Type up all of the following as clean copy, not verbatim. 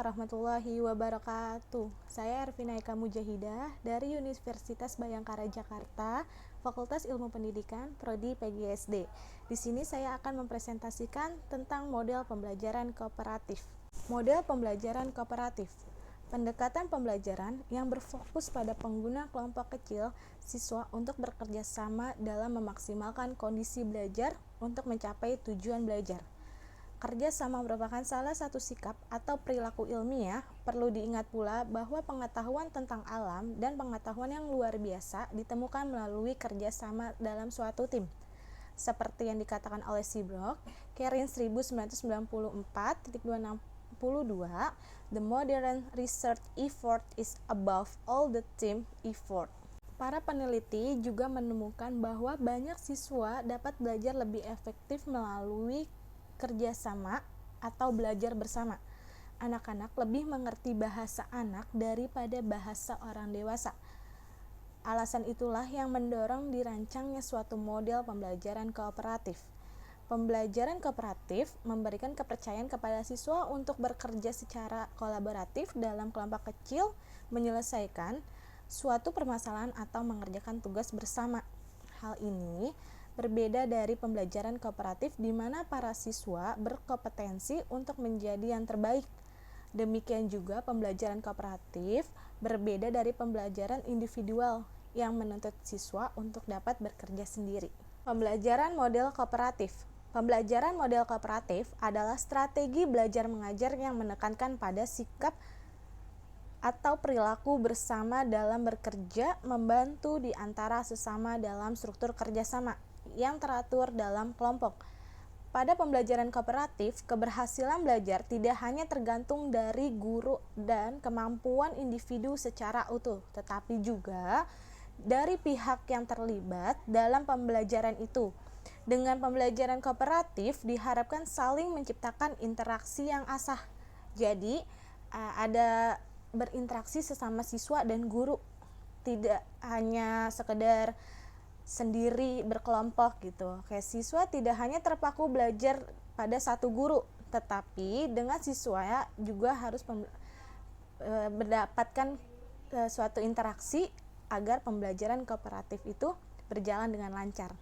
warahmatullahi wabarakatuh. Saya Ervina Eka Mujahidah dari Universitas Bhayangkara Jakarta, Fakultas Ilmu Pendidikan, Prodi PGSD. Di sini saya akan mempresentasikan tentang model pembelajaran kooperatif. Model pembelajaran kooperatif. Pendekatan pembelajaran yang berfokus pada pengguna kelompok kecil siswa untuk bekerja sama dalam memaksimalkan kondisi belajar untuk mencapai tujuan belajar. Kerja sama merupakan salah satu sikap atau perilaku ilmiah. Perlu diingat pula bahwa pengetahuan tentang alam dan pengetahuan yang luar biasa ditemukan melalui kerja sama dalam suatu tim. Seperti yang dikatakan oleh Seabrook, Kerin 1994.262, the modern research effort is above all the team effort. Para peneliti juga menemukan bahwa banyak siswa dapat belajar lebih efektif melalui kerjasama atau belajar bersama. Anak-anak lebih mengerti bahasa anak daripada bahasa orang dewasa. Alasan itulah yang mendorong dirancangnya suatu model pembelajaran kooperatif. Pembelajaran kooperatif memberikan kepercayaan kepada siswa untuk bekerja secara kolaboratif dalam kelompok kecil, menyelesaikan suatu permasalahan atau mengerjakan tugas bersama. Hal ini berbeda dari pembelajaran kooperatif di mana para siswa berkompetensi untuk menjadi yang terbaik. Demikian juga pembelajaran kooperatif berbeda dari pembelajaran individual yang menuntut siswa untuk dapat bekerja sendiri. Pembelajaran model kooperatif. Pembelajaran model kooperatif adalah strategi belajar mengajar yang menekankan pada sikap atau perilaku bersama dalam bekerja membantu di antara sesama dalam struktur kerjasama yang teratur dalam kelompok. Pada pembelajaran kooperatif, keberhasilan belajar tidak hanya tergantung dari guru dan kemampuan individu secara utuh, tetapi juga dari pihak yang terlibat dalam pembelajaran itu. Dengan pembelajaran kooperatif diharapkan saling menciptakan interaksi yang asah. Jadi, ada berinteraksi sesama siswa dan guru, tidak hanya sekedar sendiri berkelompok gitu. Kayak siswa tidak hanya terpaku belajar pada satu guru, tetapi dengan siswa juga harus mendapatkan suatu interaksi agar pembelajaran kooperatif itu berjalan dengan lancar.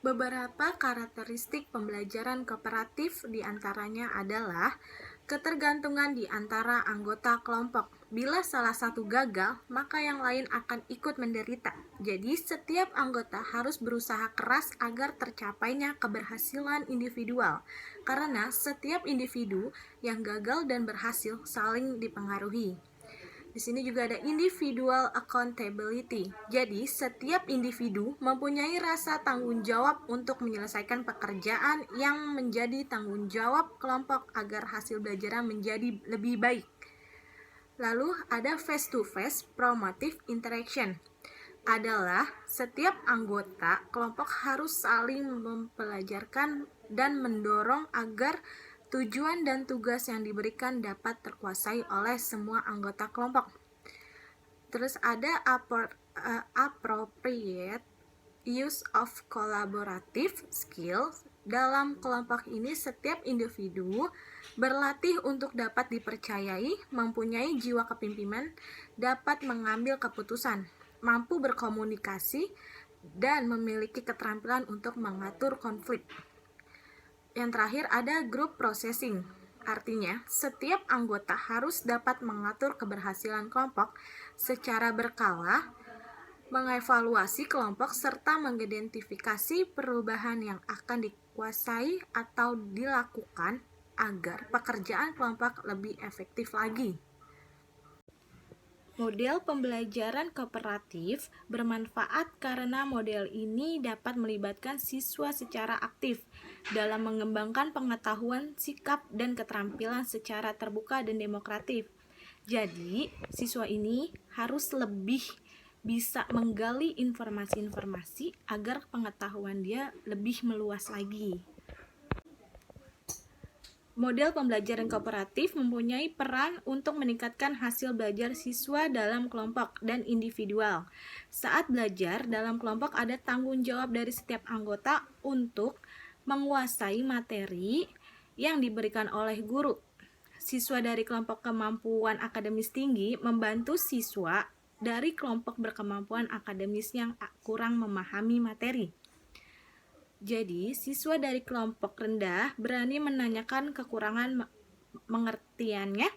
Beberapa karakteristik pembelajaran kooperatif diantaranya adalah ketergantungan di antara anggota kelompok. Bila salah satu gagal, maka yang lain akan ikut menderita. Jadi, setiap anggota harus berusaha keras agar tercapainya keberhasilan individual. Karena setiap individu yang gagal dan berhasil saling dipengaruhi. Di sini juga ada individual accountability. Jadi, setiap individu mempunyai rasa tanggung jawab untuk menyelesaikan pekerjaan yang menjadi tanggung jawab kelompok agar hasil belajarnya menjadi lebih baik. Lalu ada face-to-face promotive interaction. Adalah setiap anggota kelompok harus saling mempelajarkan dan mendorong agar tujuan dan tugas yang diberikan dapat terkuasai oleh semua anggota kelompok. Terus ada appropriate use of collaborative skills. Dalam kelompok ini setiap individu berlatih untuk dapat dipercayai, mempunyai jiwa kepemimpinan, dapat mengambil keputusan, mampu berkomunikasi, dan memiliki keterampilan untuk mengatur konflik. Yang terakhir ada group processing. Artinya, setiap anggota harus dapat mengatur keberhasilan kelompok secara berkala, mengevaluasi kelompok, serta mengidentifikasi perubahan yang akan dikuasai atau dilakukan agar pekerjaan kelompok lebih efektif lagi. Model pembelajaran kooperatif bermanfaat karena model ini dapat melibatkan siswa secara aktif dalam mengembangkan pengetahuan, sikap, dan keterampilan secara terbuka dan demokratif. Jadi, siswa ini harus lebih bisa menggali informasi-informasi agar pengetahuan dia lebih meluas lagi. Model pembelajaran kooperatif mempunyai peran untuk meningkatkan hasil belajar siswa dalam kelompok dan individual. Saat belajar dalam kelompok ada tanggung jawab dari setiap anggota untuk menguasai materi yang diberikan oleh guru. siswa dari kelompok kemampuan akademis tinggi membantu siswa dari kelompok berkemampuan akademis yang kurang memahami materi. Jadi, siswa dari kelompok rendah berani menanyakan kekurangan pengertiannya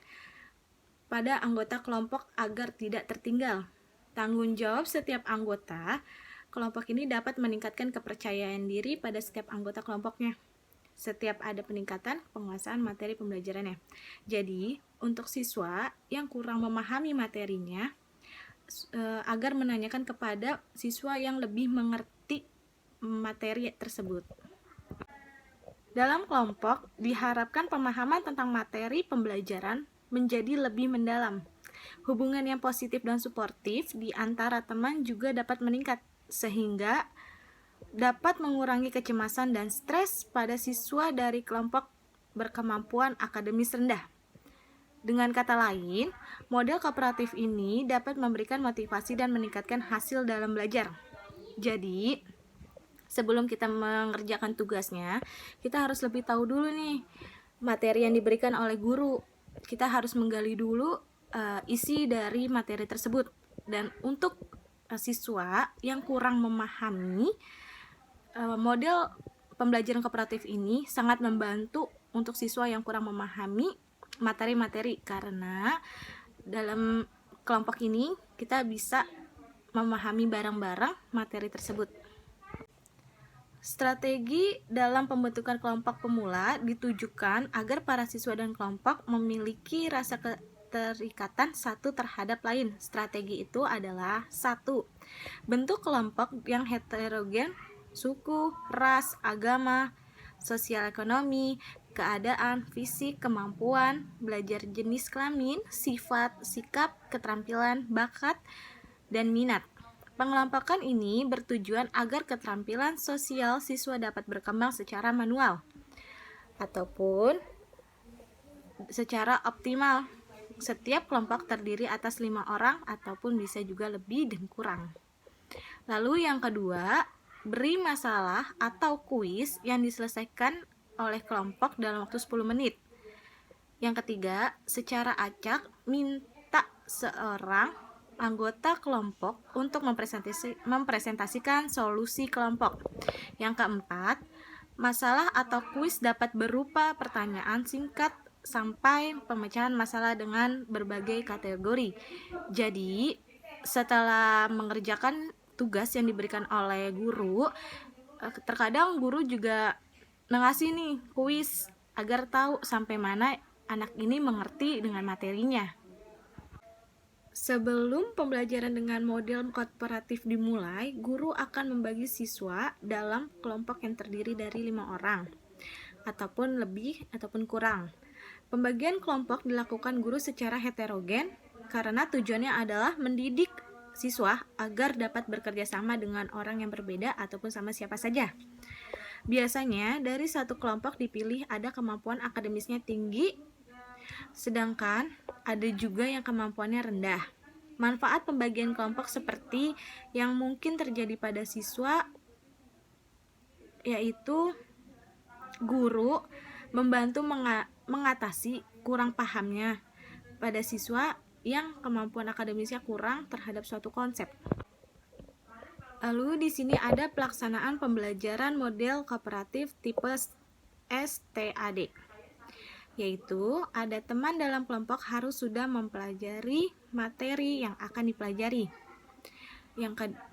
pada anggota kelompok agar tidak tertinggal. Tanggung jawab setiap anggota kelompok ini dapat meningkatkan kepercayaan diri pada setiap anggota kelompoknya. Setiap ada peningkatan penguasaan materi pembelajarannya. Jadi, untuk siswa yang kurang memahami materinya, agar menanyakan kepada siswa yang lebih mengerti materi tersebut. Dalam kelompok, diharapkan pemahaman tentang materi pembelajaran menjadi lebih mendalam. Hubungan yang positif dan suportif di antara teman juga dapat meningkat, sehingga dapat mengurangi kecemasan dan stres pada siswa dari kelompok berkemampuan akademis rendah. Dengan kata lain, model kooperatif ini dapat memberikan motivasi dan meningkatkan hasil dalam belajar. Jadi, sebelum kita mengerjakan tugasnya, kita harus lebih tahu dulu nih materi yang diberikan oleh guru. Kita harus menggali dulu isi dari materi tersebut. Dan untuk siswa yang kurang memahami, model pembelajaran kooperatif ini sangat membantu untuk siswa yang kurang memahami materi-materi, karena dalam kelompok ini kita bisa memahami bareng-bareng materi tersebut. Strategi dalam pembentukan kelompok pemula ditujukan agar para siswa dan kelompok memiliki rasa keterikatan satu terhadap lain. Strategi itu adalah 1. Bentuk kelompok yang heterogen, suku, ras, agama, sosial ekonomi, keadaan, fisik, kemampuan, belajar jenis kelamin, sifat, sikap, keterampilan, bakat, dan minat. Pengelompokan ini bertujuan agar keterampilan sosial siswa dapat berkembang secara manual ataupun secara optimal. Setiap kelompok terdiri atas 5 orang ataupun bisa juga lebih dan kurang. Lalu yang kedua, beri masalah atau kuis yang diselesaikan oleh kelompok dalam waktu 10 menit. Yang ketiga, secara acak minta seorang anggota kelompok untuk mempresentasikan solusi kelompok. Yang keempat, masalah atau kuis dapat berupa pertanyaan singkat sampai pemecahan masalah dengan berbagai kategori. Jadi, setelah mengerjakan tugas yang diberikan oleh guru, terkadang guru juga mengasih nih kuis agar tahu sampai mana anak ini mengerti dengan materinya. Sebelum pembelajaran dengan model kooperatif dimulai, guru akan membagi siswa dalam kelompok yang terdiri dari 5 orang ataupun lebih ataupun kurang. Pembagian kelompok dilakukan guru secara heterogen karena tujuannya adalah mendidik siswa agar dapat bekerja sama dengan orang yang berbeda ataupun sama siapa saja. Biasanya dari satu kelompok dipilih ada kemampuan akademisnya tinggi, sedangkan ada juga yang kemampuannya rendah. Manfaat pembagian kelompok seperti yang mungkin terjadi pada siswa yaitu guru membantu mengatasi kurang pahamnya pada siswa yang kemampuan akademisnya kurang terhadap suatu konsep. Lalu di sini ada pelaksanaan pembelajaran model kooperatif tipe STAD, yaitu ada teman dalam kelompok harus sudah mempelajari materi yang akan dipelajari.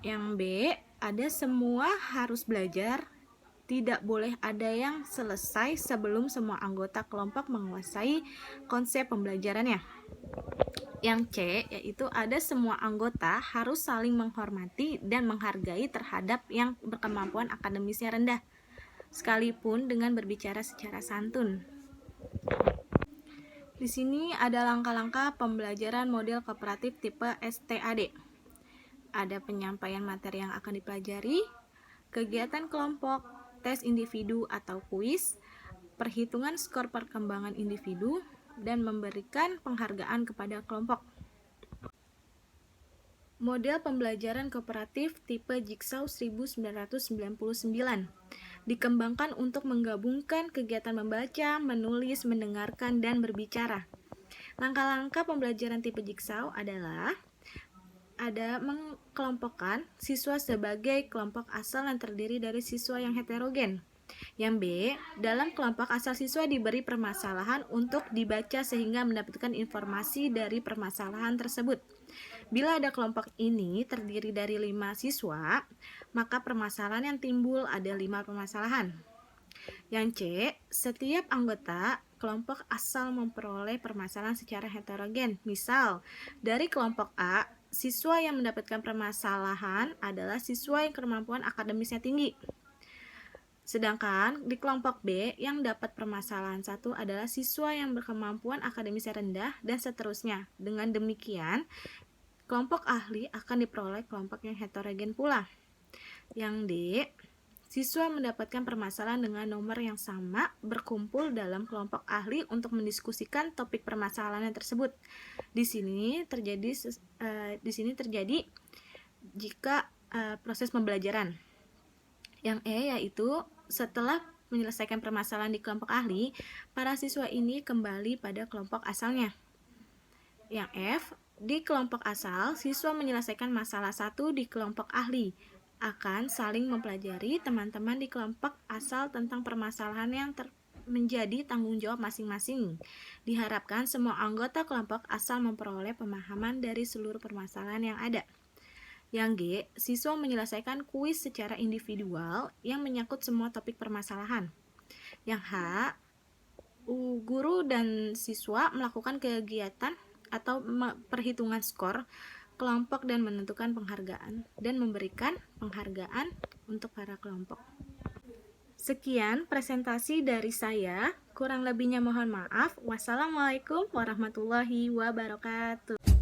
Yang B, ada semua harus belajar, tidak boleh ada yang selesai sebelum semua anggota kelompok menguasai konsep pembelajarannya. Yang C, yaitu ada semua anggota harus saling menghormati dan menghargai terhadap yang berkemampuan akademisnya rendah, sekalipun dengan berbicara secara santun. Di sini ada langkah-langkah pembelajaran model kooperatif tipe STAD. Ada penyampaian materi yang akan dipelajari, kegiatan kelompok, tes individu atau kuis, perhitungan skor perkembangan individu, dan memberikan penghargaan kepada kelompok. Model pembelajaran kooperatif tipe Jigsaw 1999. dikembangkan untuk menggabungkan kegiatan membaca, menulis, mendengarkan, dan berbicara. Langkah-langkah pembelajaran tipe Jigsaw adalah ada mengelompokkan siswa sebagai kelompok asal yang terdiri dari siswa yang heterogen. Yang B, dalam kelompok asal siswa diberi permasalahan untuk dibaca sehingga mendapatkan informasi dari permasalahan tersebut. Bila ada kelompok ini terdiri dari 5 siswa, maka permasalahan yang timbul ada 5 permasalahan. Yang C, setiap anggota kelompok asal memperoleh permasalahan secara heterogen. Misal, dari kelompok A, siswa yang mendapatkan permasalahan adalah siswa yang kemampuan akademisnya tinggi. Sedangkan di kelompok B yang dapat permasalahan satu adalah siswa yang berkemampuan akademisnya rendah dan seterusnya. Dengan demikian, kelompok ahli akan diperoleh kelompok yang heterogen pula. Yang D, siswa mendapatkan permasalahan dengan nomor yang sama berkumpul dalam kelompok ahli untuk mendiskusikan topik permasalahan tersebut. Di sini terjadi jika proses pembelajaran. Yang E yaitu setelah menyelesaikan permasalahan di kelompok ahli, para siswa ini kembali pada kelompok asalnya. Yang F, di kelompok asal, siswa menyelesaikan masalah satu di kelompok ahli, akan saling mempelajari teman-teman di kelompok asal tentang permasalahan yang menjadi tanggung jawab masing-masing. Diharapkan semua anggota kelompok asal memperoleh pemahaman dari seluruh permasalahan yang ada. Yang G, siswa menyelesaikan kuis secara individual yang menyangkut semua topik permasalahan. Yang H, guru dan siswa melakukan kegiatan atau perhitungan skor kelompok dan menentukan penghargaan dan memberikan penghargaan untuk para kelompok. Sekian presentasi dari saya, kurang lebihnya mohon maaf. Wassalamualaikum warahmatullahi wabarakatuh.